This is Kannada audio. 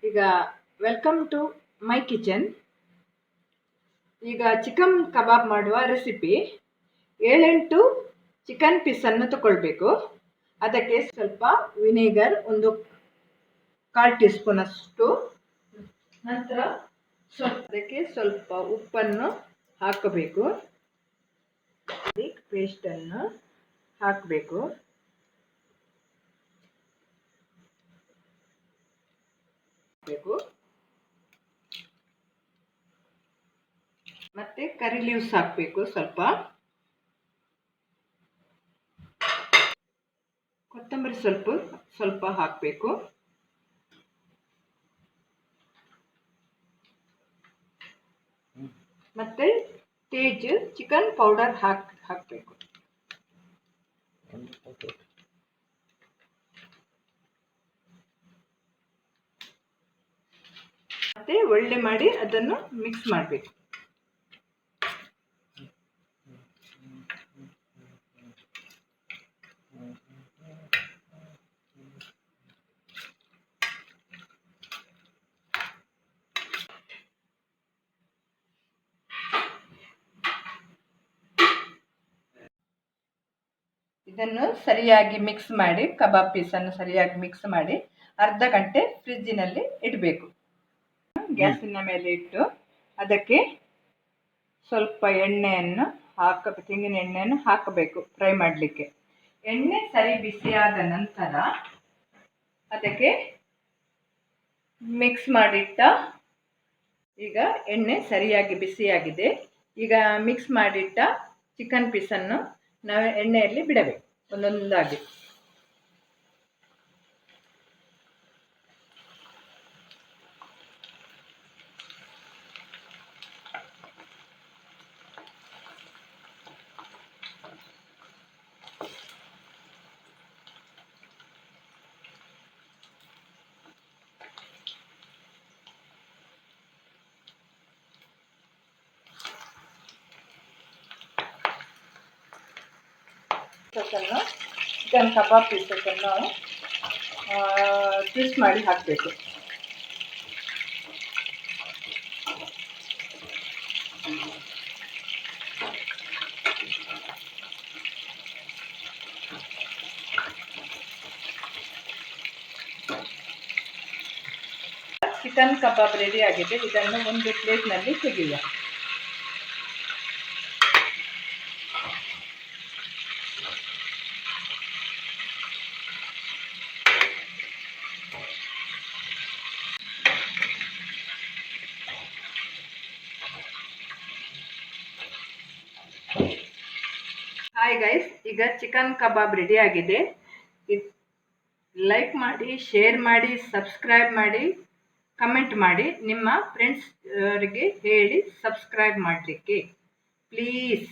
ಈಗ ವೆಲ್ಕಮ್ ಟು ಮೈ ಕಿಚನ್. ಈಗ ಚಿಕನ್ ಕಬಾಬ್ ಮಾಡುವ ರೆಸಿಪಿ. 7-8 ಚಿಕನ್ ಪೀಸನ್ನು ತಗೊಳ್ಬೇಕು. ಅದಕ್ಕೆ ಸ್ವಲ್ಪ ವಿನೆಗರ್, ಒಂದು 1/4 ಟೀ ಸ್ಪೂನ್ ಅಷ್ಟು, ನಂತರ ಅದಕ್ಕೆ ಸ್ವಲ್ಪ ಉಪ್ಪನ್ನು ಹಾಕಬೇಕು. ಪೇಸ್ಟನ್ನು ಹಾಕಬೇಕು. ಮತ್ತೆ ಕರಿ ಲೀವ್ಸ್ ಹಾಕಬೇಕು, ಸ್ವಲ್ಪ ಕೊತ್ತಂಬರಿ ಸ್ವಲ್ಪ ಹಾಕಬೇಕು. ಮತ್ತೆ ತೇಜ್ ಚಿಕನ್ ಪೌಡರ್ ಹಾಕಬೇಕು. ಮತ್ತೆ ಒಳ್ಳೆ ಮಾಡಿ ಅದನ್ನು ಮಿಕ್ಸ್ ಮಾಡಬೇಕು. ಇದನ್ನು ಸರಿಯಾಗಿ ಮಿಕ್ಸ್ ಮಾಡಿ, ಕಬಾಬ್ ಪೀಸನ್ನು ಸರಿಯಾಗಿ ಮಿಕ್ಸ್ ಮಾಡಿ ಅರ್ಧ ಗಂಟೆ ಫ್ರಿಜ್ಜಿನಲ್ಲಿ ಇಡಬೇಕು. ಗ್ಯಾಸಿನ ಮೇಲೆ ಇಟ್ಟು ಅದಕ್ಕೆ ಸ್ವಲ್ಪ ಎಣ್ಣೆಯನ್ನು ತೆಂಗಿನ ಎಣ್ಣೆಯನ್ನು ಹಾಕಬೇಕು ಫ್ರೈ ಮಾಡಲಿಕ್ಕೆ. ಎಣ್ಣೆ ಸರಿ ಬಿಸಿಯಾದ ನಂತರ ಅದಕ್ಕೆ ಮಿಕ್ಸ್ ಮಾಡಿಟ್ಟ, ಈಗ ಎಣ್ಣೆ ಸರಿಯಾಗಿ ಬಿಸಿಯಾಗಿದೆ. ಈಗ ಮಿಕ್ಸ್ ಮಾಡಿಟ್ಟ ಚಿಕನ್ ಪೀಸನ್ನು ನಾವು ಎಣ್ಣೆಯಲ್ಲಿ ಬಿಡಬೇಕು ಒಂದೊಂದಾಗಿ. ಚಿಕನ್ ಕಬಾಬ್ ಪೀಸನ್ನು ಟ್ವಿಸ್ಟ್ ಮಾಡಿ ಹಾಕಬೇಕು. ಚಿಕನ್ ಕಬಾಬ್ ರೆಡಿ ಆಗಿದೆ. ಇದನ್ನು ಒಂದು ಪ್ಲೇಟ್ನಲ್ಲಿ ತೆಗೆಯುವ. ಹಾಯ್ ಗೈಸ್, ಈಗ ಚಿಕನ್ ಕಬಾಬ್ ರೆಡಿ ಆಗಿದೆ. ಲೈಕ್ ಮಾಡಿ, ಶೇರ್ ಮಾಡಿ, ಸಬ್ಸ್ಕ್ರೈಬ್ ಮಾಡಿ, ಕಮೆಂಟ್ ಮಾಡಿ. ನಿಮ್ಮ ಫ್ರೆಂಡ್ಸ್ ಅವರಿಗೆ ಹೇಳಿ ಸಬ್ಸ್ಕ್ರೈಬ್ ಮಾಡಲಿಕ್ಕೆ ಪ್ಲೀಸ್.